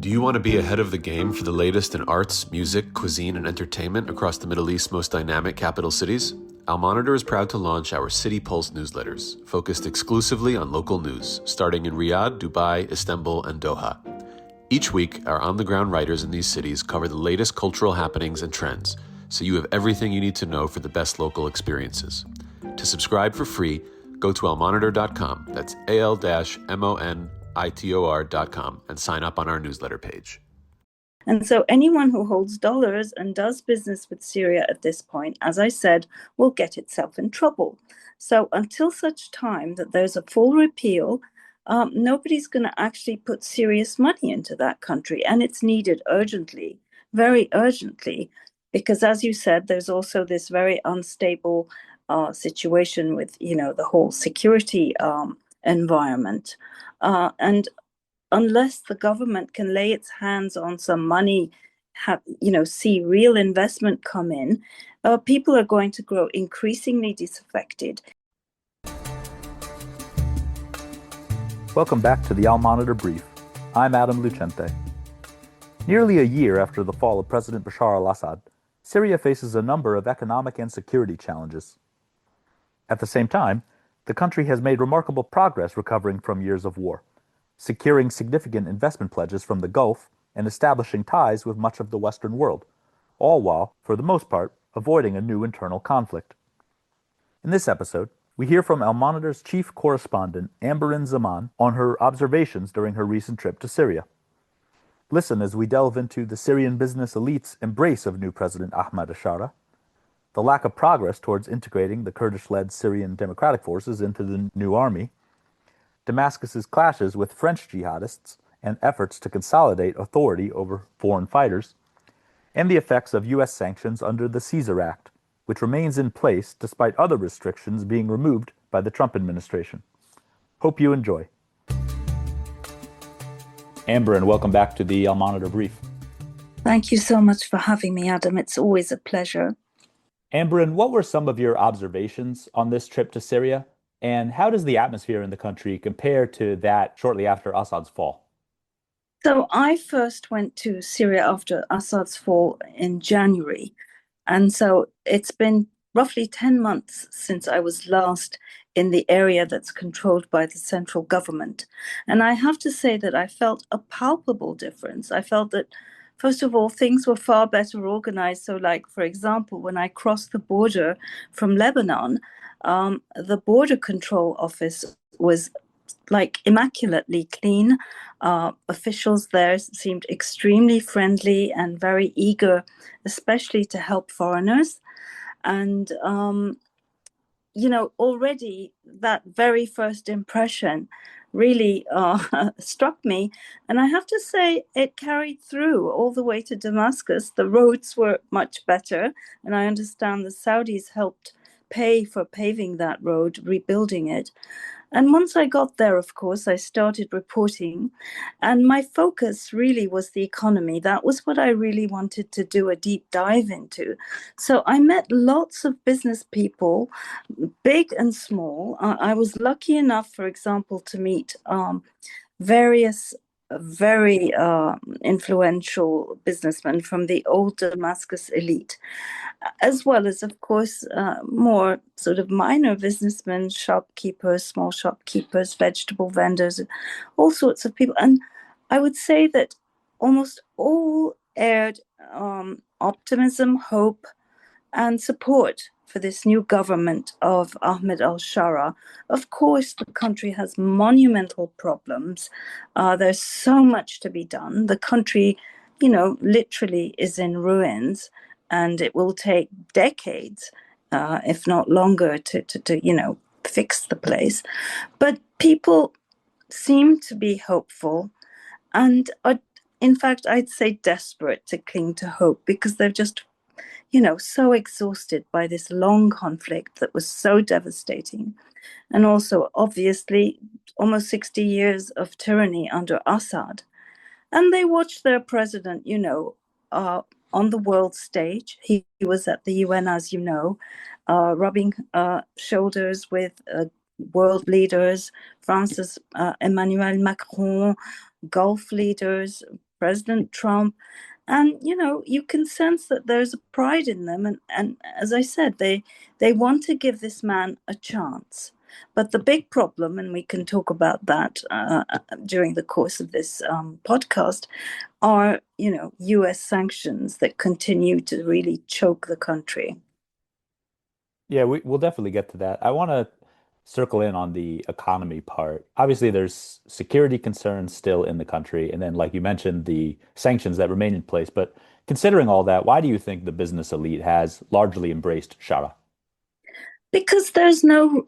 Do you want to be ahead of the game for the latest in arts, music, cuisine, and entertainment across the Middle East's most dynamic capital cities? Al Monitor is proud to launch our City Pulse newsletters, focused exclusively on local news, starting in Riyadh, Dubai, Istanbul, and Doha. Each week, our on-the-ground writers in these cities cover the latest cultural happenings and trends, so you have everything you need to know for the best local experiences. To subscribe for free, go to almonitor.com, that's al-monitor.com, and sign up on our newsletter page. And so anyone who holds dollars and does business with Syria at this point, as I said, will get itself in trouble. So until such time that there's a full repeal, nobody's going to actually put serious money into that country. And it's needed urgently, very urgently, because as you said, there's also this very unstable situation with, the whole security environment. And unless the government can lay its hands on some money, see real investment come in, people are going to grow increasingly disaffected. Welcome back to the Al Monitor Brief. I'm Adam Lucente. Nearly a year after the fall of President Bashar al-Assad, Syria faces a number of economic and security challenges. At the same time, the country has made remarkable progress recovering from years of war, securing significant investment pledges from the Gulf and establishing ties with much of the Western world, all while, for the most part, avoiding a new internal conflict. In this episode, we hear from Al Monitor's chief correspondent, Amberin Zaman, on her observations during her recent trip to Syria. Listen as we delve into the Syrian business elite's embrace of new President Ahmed al-Shara, the lack of progress towards integrating the Kurdish-led Syrian Democratic Forces into the new army, Damascus's clashes with French jihadists and efforts to consolidate authority over foreign fighters, and the effects of U.S. sanctions under the Caesar Act, which remains in place despite other restrictions being removed by the Trump administration. Hope you enjoy. Amberin, welcome back to the Al Monitor Brief. Thank you so much for having me, Adam. It's always a pleasure. Amberin, what were some of your observations on this trip to Syria? And how does the atmosphere in the country compare to that shortly after Assad's fall? So I first went to Syria after Assad's fall in January. And so it's been roughly 10 months since I was last in the area that's controlled by the central government. And I have to say that I felt a palpable difference. I felt that, first of all, things were far better organized. So like, for example, when I crossed the border from Lebanon, the border control office was like immaculately clean. Officials there seemed extremely friendly and very eager, especially to help foreigners. And, already that very first impression really struck me. And I have to say, it carried through all the way to Damascus. The roads were much better. And I understand the Saudis helped pay for paving that road, rebuilding it. And once I got there, of course, I started reporting. And my focus really was the economy. That was what I really wanted to do a deep dive into. So I met lots of business people, big and small. I was lucky enough, for example, to meet various very influential businessmen from the old Damascus elite, as well as, of course, more sort of minor businessmen, shopkeepers, small shopkeepers, vegetable vendors, all sorts of people. And I would say that almost all aired optimism, hope, and support for this new government of Ahmed al-Shara. Of course, the country has monumental problems. There's so much to be done. The country, literally is in ruins, and it will take decades, if not longer, to fix the place. But people seem to be hopeful and are, in fact, I'd say desperate to cling to hope, because they're just so exhausted by this long conflict that was so devastating. And also, obviously, almost 60 years of tyranny under Assad. And they watched their president, on the world stage. He was at the UN, as you know, rubbing shoulders with world leaders, France's Emmanuel Macron, Gulf leaders, President Trump. And, you can sense that there's a pride in them. And as I said, they want to give this man a chance. But the big problem, and we can talk about that during the course of this podcast, are, US sanctions that continue to really choke the country. Yeah, we'll definitely get to that. I want to circle in on the economy part. Obviously, there's security concerns still in the country, and then, like you mentioned, the sanctions that remain in place. But considering all that, why do you think the business elite has largely embraced Shara? Because there's no,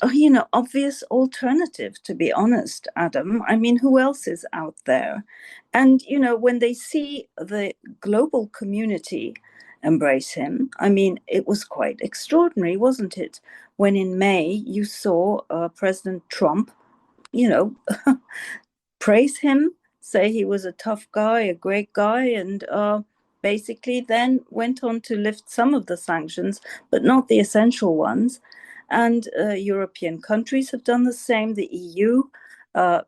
obvious alternative, to be honest, Adam. I mean, who else is out there? And, when they see the global community embrace him, I mean, it was quite extraordinary, wasn't it? When in May you saw President Trump, you know, praise him, say he was a tough guy, a great guy, and basically then went on to lift some of the sanctions, but not the essential ones. And European countries have done the same. The EU, uh,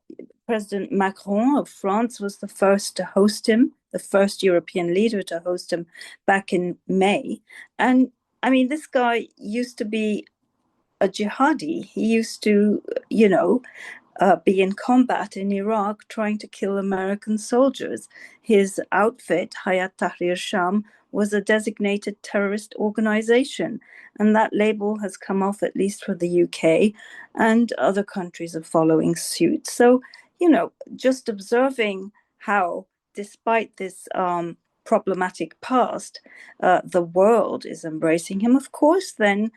President Macron of France was the first to host him, the first European leader to host him back in May. And I mean, this guy used to be a jihadi. He used to, be in combat in Iraq trying to kill American soldiers. His outfit, Hayat Tahrir Sham, was a designated terrorist organization. And that label has come off, at least for the UK, and other countries are following suit. So, just observing how, despite this problematic past, the world is embracing him, of course, then,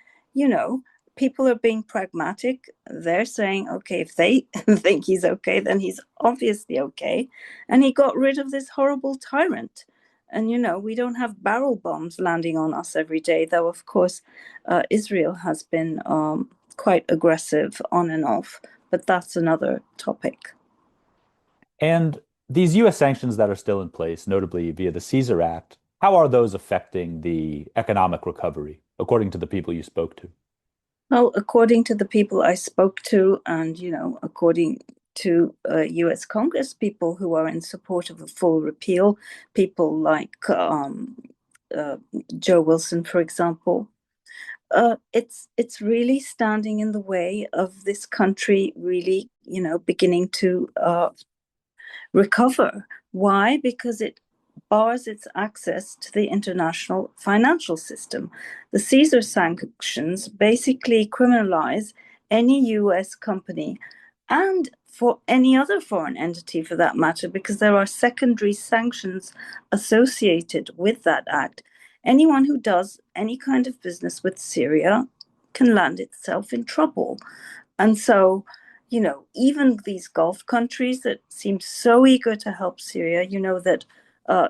people are being pragmatic. They're saying, okay, if they think he's okay, then he's obviously okay. And he got rid of this horrible tyrant. And, we don't have barrel bombs landing on us every day, though, of course, Israel has been quite aggressive on and off. But that's another topic. And these U.S. sanctions that are still in place, notably via the Caesar Act, how are those affecting the economic recovery, according to the people you spoke to? Well, according to the people I spoke to, and according to U.S. Congress people who are in support of a full repeal, people like uh, Joe Wilson, for example, it's really standing in the way of this country really, beginning to recover. Why? Because it bars its access to the international financial system. The Caesar sanctions basically criminalize any US company and for any other foreign entity for that matter, because there are secondary sanctions associated with that act. Anyone who does any kind of business with Syria can land itself in trouble. And so, even these Gulf countries that seem so eager to help Syria, that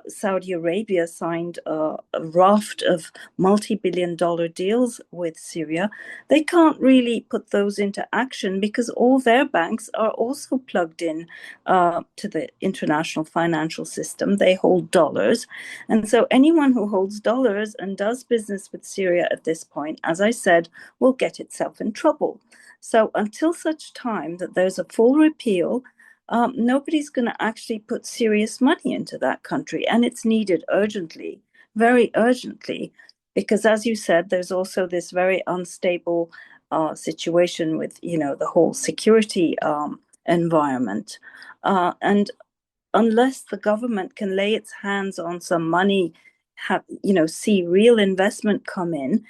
Saudi Arabia signed a raft of multi-billion-dollar deals with Syria, they can't really put those into action because all their banks are also plugged in to the international financial system. They hold dollars. And so anyone who holds dollars and does business with Syria at this point, as I said, will get itself in trouble. So until such time that there's a full repeal, nobody's going to actually put serious money into that country. And it's needed urgently, very urgently, because as you said, there's also this very unstable situation with, the whole security environment. And unless the government can lay its hands on some money, see real investment come in,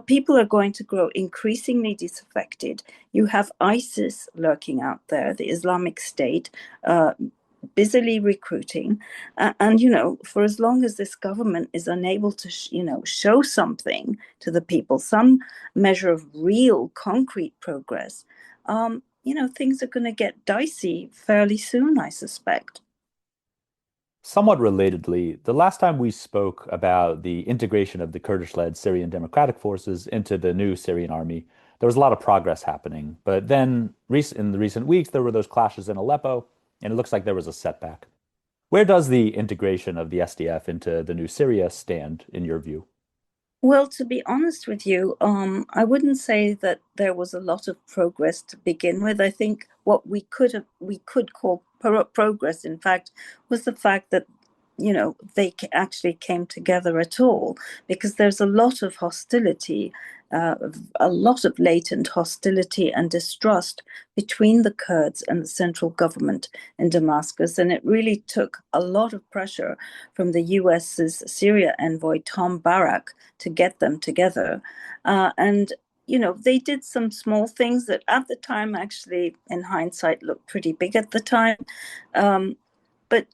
people are going to grow increasingly disaffected. You have ISIS lurking out there, the Islamic State, busily recruiting. And, for as long as this government is unable to, show something to the people, some measure of real concrete progress, things are going to get dicey fairly soon, I suspect. Somewhat relatedly, the last time we spoke about the integration of the Kurdish-led Syrian Democratic Forces into the new Syrian army, there was a lot of progress happening. But then in the recent weeks, there were those clashes in Aleppo, and it looks like there was a setback. Where does the integration of the SDF into the new Syria stand, in your view? Well, to be honest with you, I wouldn't say that there was a lot of progress to begin with. I think what we could call progress, in fact, was the fact that they actually came together at all, because there's a lot of hostility, a lot of latent hostility and distrust between the Kurds and the central government in Damascus. And it really took a lot of pressure from the US's Syria envoy, Tom Barak, to get them together. And they did some small things that at the time, actually, in hindsight, looked pretty big at the time. But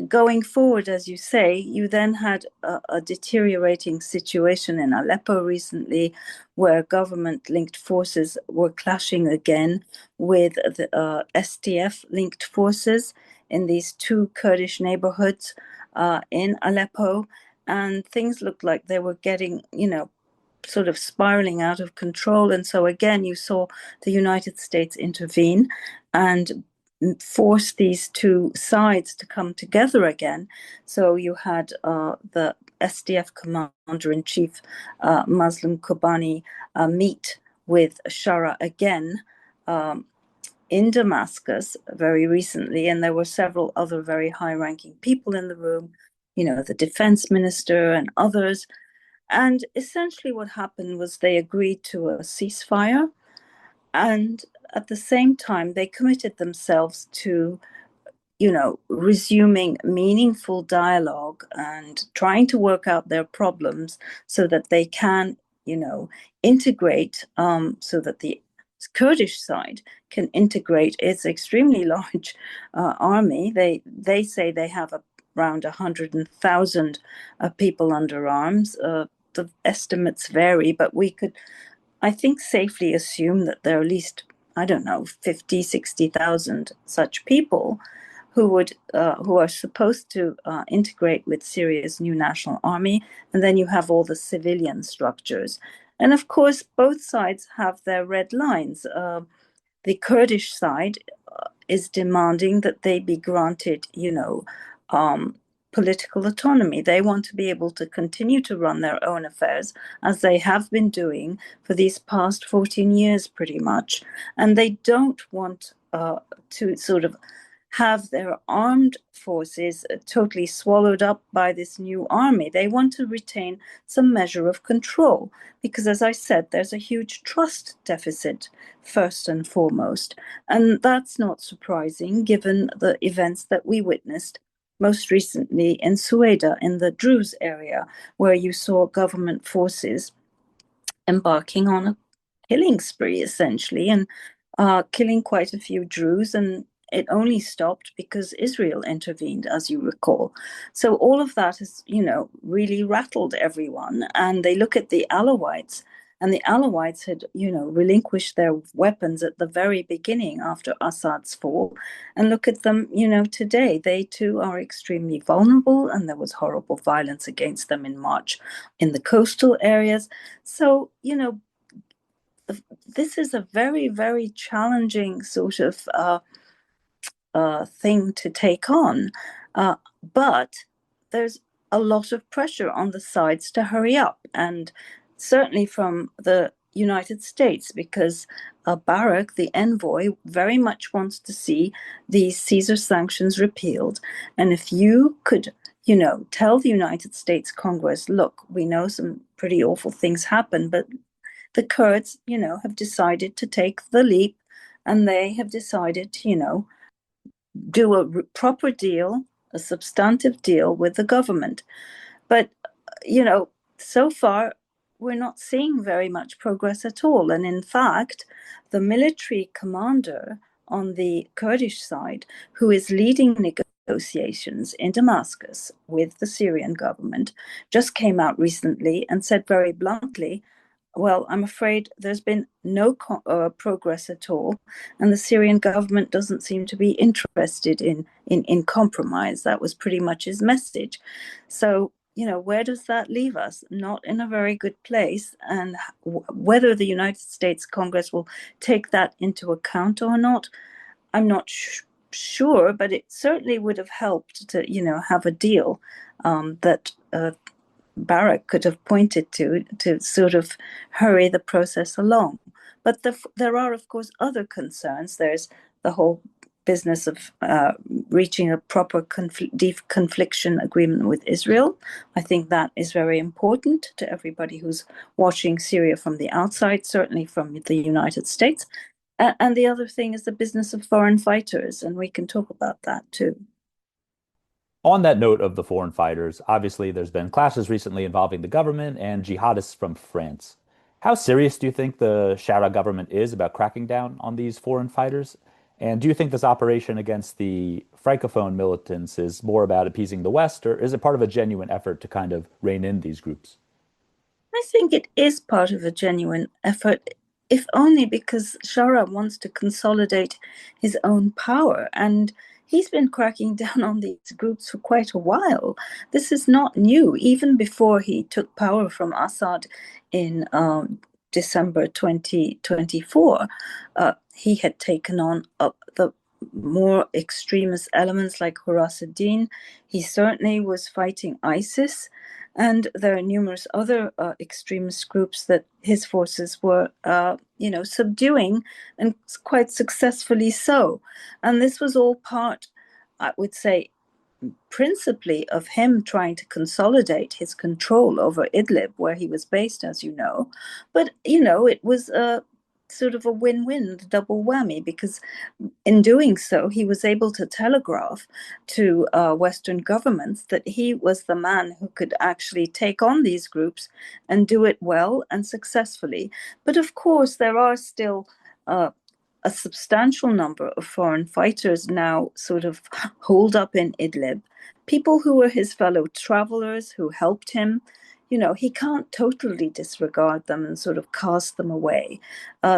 going forward, as you say, you then had a deteriorating situation in Aleppo recently, where government-linked forces were clashing again with the SDF-linked forces in these two Kurdish neighborhoods in Aleppo. And things looked like they were getting, sort of spiraling out of control. And so again, you saw the United States intervene and force these two sides to come together again. So you had the SDF commander-in-chief, Muslim Kobani, meet with Shara again in Damascus very recently, and there were several other very high-ranking people in the room, the defense minister and others. And essentially what happened was they agreed to a ceasefire, and at the same time, they committed themselves to, resuming meaningful dialogue and trying to work out their problems so that they can, integrate, so that the Kurdish side can integrate its extremely large army. They say they have around 100,000 people under arms. The estimates vary, but we could, I think, safely assume that there are at least, 50, 60,000 such people who are supposed to integrate with Syria's new national army. And then you have all the civilian structures. And of course, both sides have their red lines. The Kurdish side is demanding that they be granted, political autonomy. They want to be able to continue to run their own affairs, as they have been doing for these past 14 years, pretty much. And they don't want to sort of have their armed forces totally swallowed up by this new army. They want to retain some measure of control, because, as I said, there's a huge trust deficit, first and foremost. And that's not surprising, given the events that we witnessed most recently in Sueda, in the Druze area, where you saw government forces embarking on a killing spree, essentially, and killing quite a few Druze. And it only stopped because Israel intervened, as you recall. So all of that has, really rattled everyone. And they look at the Alawites, and the Alawites had, relinquished their weapons at the very beginning after Assad's fall. And look at them, today. They too are extremely vulnerable, and there was horrible violence against them in March in the coastal areas. So, this is a very, very challenging sort of thing to take on. But there's a lot of pressure on the sides to hurry up, and certainly from the United States, because Barak, the envoy, very much wants to see these Caesar sanctions repealed. And if you could, tell the United States Congress, look, we know some pretty awful things happen, but the Kurds, have decided to take the leap, and they have decided to, do a proper deal, a substantive deal with the government. But, so far, we're not seeing very much progress at all. And in fact, the military commander on the Kurdish side, who is leading negotiations in Damascus with the Syrian government, just came out recently and said very bluntly, well, I'm afraid there's been no progress at all, and the Syrian government doesn't seem to be interested in compromise. That was pretty much his message. So, where does that leave us? Not in a very good place. And whether the United States Congress will take that into account or not, I'm not sure, but it certainly would have helped to, have a deal that Barak could have pointed to sort of hurry the process along. But there are, of course, other concerns. There's the whole business of reaching a proper deconfliction agreement with Israel. I think that is very important to everybody who's watching Syria from the outside, certainly from the United States. And the other thing is the business of foreign fighters, and we can talk about that too. On that note of the foreign fighters, obviously there's been clashes recently involving the government and jihadists from France. How serious do you think the Shara government is about cracking down on these foreign fighters? And do you think this operation against the Francophone militants is more about appeasing the West, or is it part of a genuine effort to kind of rein in these groups? I think it is part of a genuine effort, if only because Shara wants to consolidate his own power. And he's been cracking down on these groups for quite a while. This is not new. Even before he took power from Assad in December 2024, he had taken on the more extremist elements like Horas ad-Din. He certainly was fighting ISIS. And there are numerous other extremist groups that his forces were, subduing, and quite successfully so. And this was all part, I would say, principally of him trying to consolidate his control over Idlib, where he was based, as you know. But, it was a sort of a win-win, double whammy, because in doing so, he was able to telegraph to Western governments that he was the man who could actually take on these groups and do it well and successfully. But of course, there are still a substantial number of foreign fighters now sort of holed up in Idlib, people who were his fellow travelers who helped him. He can't totally disregard them and sort of cast them away.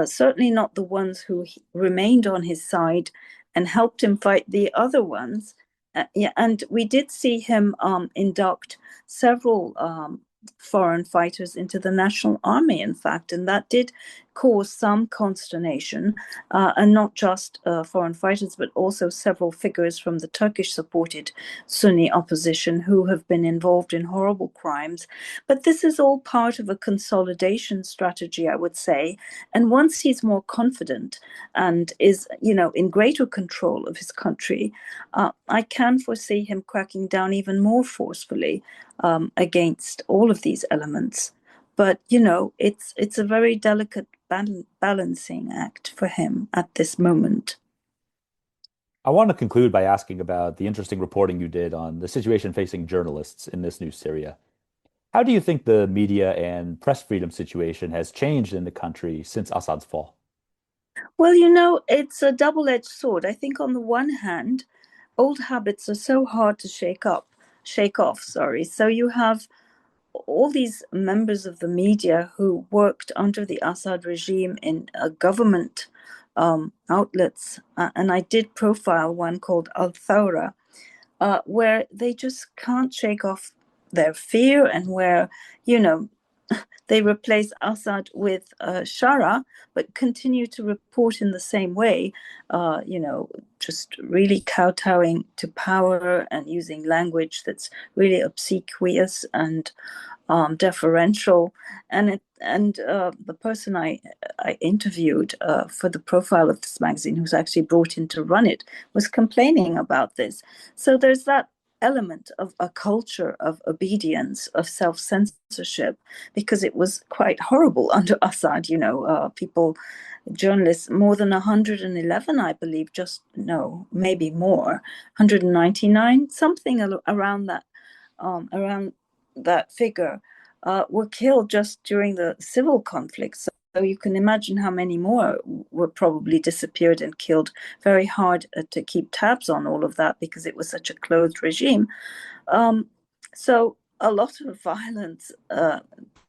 Certainly not the ones who remained on his side and helped him fight the other ones. Yeah, and we did see him induct several foreign fighters into the National Army, in fact, and that did cause some consternation, and not just foreign fighters, but also several figures from the Turkish-supported Sunni opposition who have been involved in horrible crimes. But this is all part of a consolidation strategy, I would say. And once he's more confident and is, in greater control of his country, I can foresee him cracking down even more forcefully against all of these elements. But it's a very delicate balancing act for him at this moment. I want to conclude by asking about the interesting reporting you did on the situation facing journalists in this new Syria. How do you think the media and press freedom situation has changed in the country since Assad's fall? Well, it's a double-edged sword. I think on the one hand, old habits are so hard to shake off, sorry. So you have all these members of the media who worked under the Assad regime in government outlets. And I did profile one called Al Thawra, where they just can't shake off their fear, and where, they replace Assad with Shara, but continue to report in the same way, just really kowtowing to power and using language that's really obsequious and deferential. And the person I interviewed for the profile of this magazine, who's actually brought in to run it, was complaining about this. So there's that element of a culture of obedience, of self-censorship, because it was quite horrible under Assad. Journalists, more than 111, I believe, maybe more, 199, something around that figure, were killed just during the civil conflicts. So you can imagine how many more were probably disappeared and killed. Very hard to keep tabs on all of that because it was such a closed regime. So a lot of violence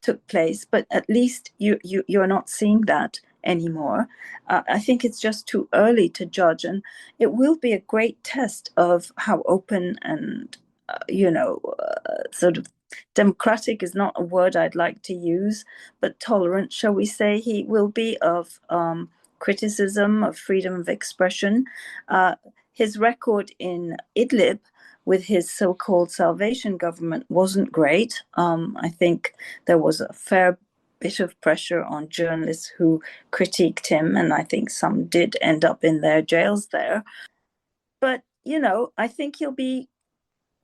took place, but at least you're not seeing that anymore. I think it's just too early to judge, and it will be a great test of how open and sort of democratic is not a word I'd like to use, but tolerant, shall we say, he will be of criticism of freedom of expression. His record in Idlib with his so-called salvation government wasn't great. I think there was a fair bit of pressure on journalists who critiqued him, and I think some did end up in their jails there. But, I think he'll be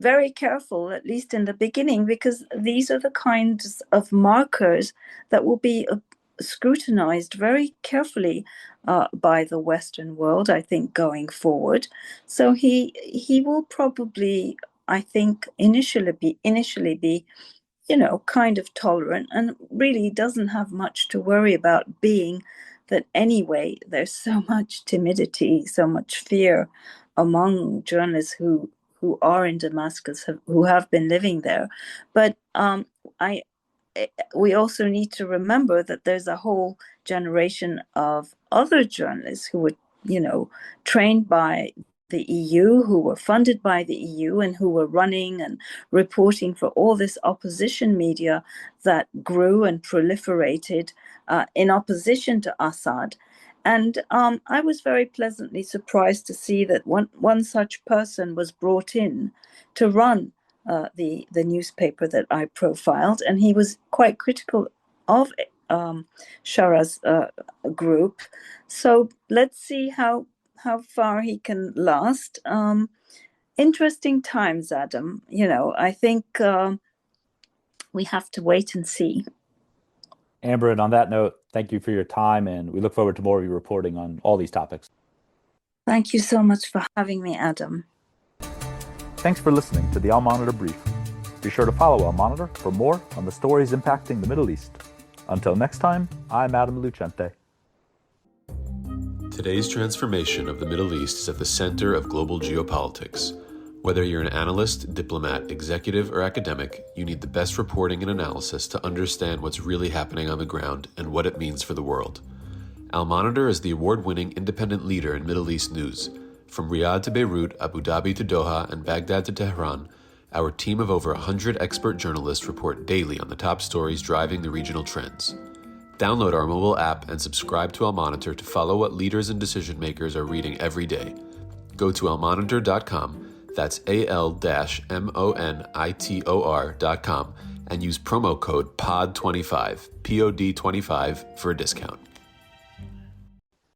very careful, at least in the beginning, because these are the kinds of markers that will be scrutinized very carefully by the Western world, I think, going forward. So he will probably, I think, initially be kind of tolerant, and really doesn't have much to worry about, being that anyway there's so much timidity, so much fear among journalists who are in Damascus, who have been living there. But I we also need to remember that there's a whole generation of other journalists who were, trained by the EU, who were funded by the EU, and who were running and reporting for all this opposition media that grew and proliferated in opposition to Assad. And I was very pleasantly surprised to see that one such person was brought in to run the newspaper that I profiled, and he was quite critical of Shara's group. So let's see how far he can last. Interesting times, Adam. I think we have to wait and see. Amber, and on that note, thank you for your time, and we look forward to more of your reporting on all these topics. Thank you so much for having me, Adam. Thanks for listening to the Al Monitor Brief. Be sure to follow Al Monitor for more on the stories impacting the Middle East. Until next time, I'm Adam Lucente. Today's transformation of the Middle East is at the center of global geopolitics. Whether you're an analyst, diplomat, executive, or academic, you need the best reporting and analysis to understand what's really happening on the ground and what it means for the world. Al Monitor is the award-winning independent leader in Middle East news. From Riyadh to Beirut, Abu Dhabi to Doha, and Baghdad to Tehran, our team of over 100 expert journalists report daily on the top stories driving the regional trends. Download our mobile app and subscribe to Al Monitor to follow what leaders and decision makers are reading every day. Go to almonitor.com, that's AL-MONITOR.com, and use promo code POD25, POD25 for a discount.